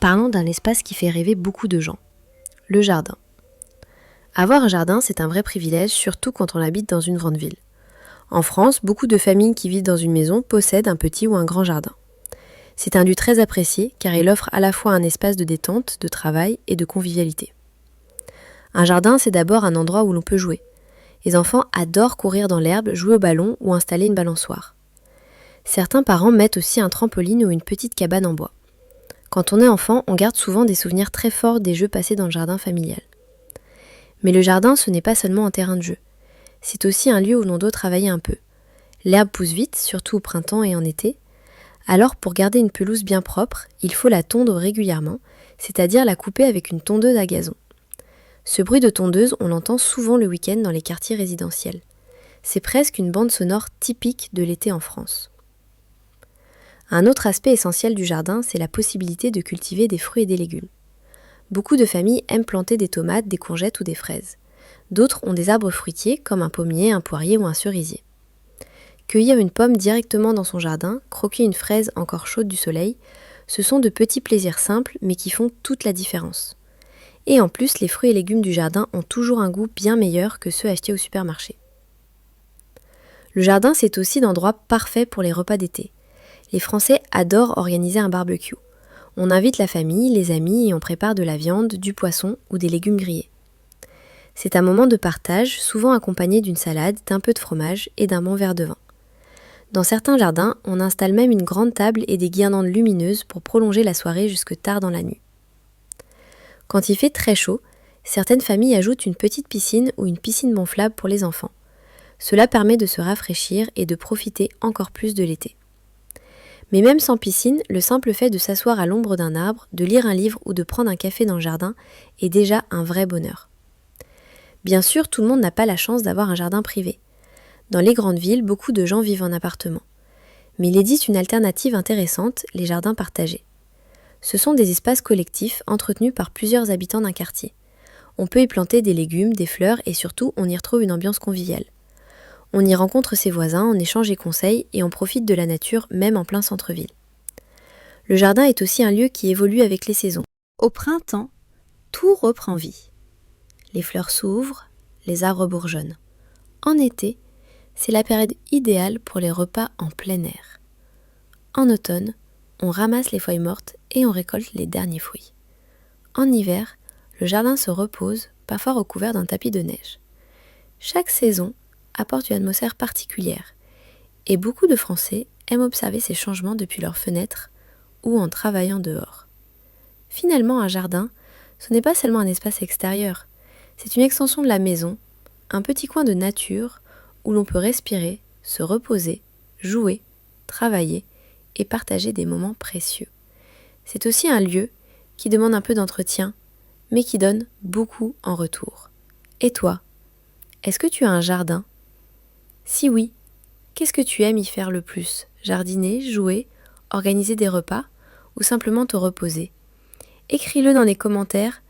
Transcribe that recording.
Parlons d'un espace qui fait rêver beaucoup de gens, le jardin. Avoir un jardin, c'est un vrai privilège, surtout quand on habite dans une grande ville. En France, beaucoup de familles qui vivent dans une maison possèdent un petit ou un grand jardin. C'est un lieu très apprécié car il offre à la fois un espace de détente, de travail et de convivialité. Un jardin, c'est d'abord un endroit où l'on peut jouer. Les enfants adorent courir dans l'herbe, jouer au ballon ou installer une balançoire. Certains parents mettent aussi un trampoline ou une petite cabane en bois. Quand on est enfant, on garde souvent des souvenirs très forts des jeux passés dans le jardin familial. Mais le jardin, ce n'est pas seulement un terrain de jeu. C'est aussi un lieu où l'on doit travailler un peu. L'herbe pousse vite, surtout au printemps et en été. Alors pour garder une pelouse bien propre, il faut la tondre régulièrement, c'est-à-dire la couper avec une tondeuse à gazon. Ce bruit de tondeuse, on l'entend souvent le week-end dans les quartiers résidentiels. C'est presque une bande sonore typique de l'été en France. Un autre aspect essentiel du jardin, c'est la possibilité de cultiver des fruits et des légumes. Beaucoup de familles aiment planter des tomates, des courgettes ou des fraises. D'autres ont des arbres fruitiers comme un pommier, un poirier ou un cerisier. Cueillir une pomme directement dans son jardin, croquer une fraise encore chaude du soleil, ce sont de petits plaisirs simples mais qui font toute la différence. Et en plus, les fruits et légumes du jardin ont toujours un goût bien meilleur que ceux achetés au supermarché. Le jardin, c'est aussi l'endroit parfait pour les repas d'été. Les Français adorent organiser un barbecue. On invite la famille, les amis et on prépare de la viande, du poisson ou des légumes grillés. C'est un moment de partage, souvent accompagné d'une salade, d'un peu de fromage et d'un bon verre de vin. Dans certains jardins, on installe même une grande table et des guirlandes lumineuses pour prolonger la soirée jusque tard dans la nuit. Quand il fait très chaud, certaines familles ajoutent une petite piscine ou une piscine gonflable pour les enfants. Cela permet de se rafraîchir et de profiter encore plus de l'été. Mais même sans piscine, le simple fait de s'asseoir à l'ombre d'un arbre, de lire un livre ou de prendre un café dans le jardin est déjà un vrai bonheur. Bien sûr, tout le monde n'a pas la chance d'avoir un jardin privé. Dans les grandes villes, beaucoup de gens vivent en appartement. Mais il existe une alternative intéressante, les jardins partagés. Ce sont des espaces collectifs entretenus par plusieurs habitants d'un quartier. On peut y planter des légumes, des fleurs et surtout, on y retrouve une ambiance conviviale. On y rencontre ses voisins, on échange et conseils et on profite de la nature même en plein centre-ville. Le jardin est aussi un lieu qui évolue avec les saisons. Au printemps, tout reprend vie. Les fleurs s'ouvrent, les arbres bourgeonnent. En été, c'est la période idéale pour les repas en plein air. En automne, on ramasse les feuilles mortes et on récolte les derniers fruits. En hiver, le jardin se repose, parfois recouvert d'un tapis de neige. Chaque saison apporte une atmosphère particulière et beaucoup de Français aiment observer ces changements depuis leurs fenêtres ou en travaillant dehors. Finalement, un jardin, ce n'est pas seulement un espace extérieur, c'est une extension de la maison, un petit coin de nature où l'on peut respirer, se reposer, jouer, travailler et partager des moments précieux. C'est aussi un lieu qui demande un peu d'entretien, mais qui donne beaucoup en retour. Et toi, est-ce que tu as un jardin ? Si oui, qu'est-ce que tu aimes y faire le plus ? Jardiner, jouer, organiser des repas ou simplement te reposer ? Écris-le dans les commentaires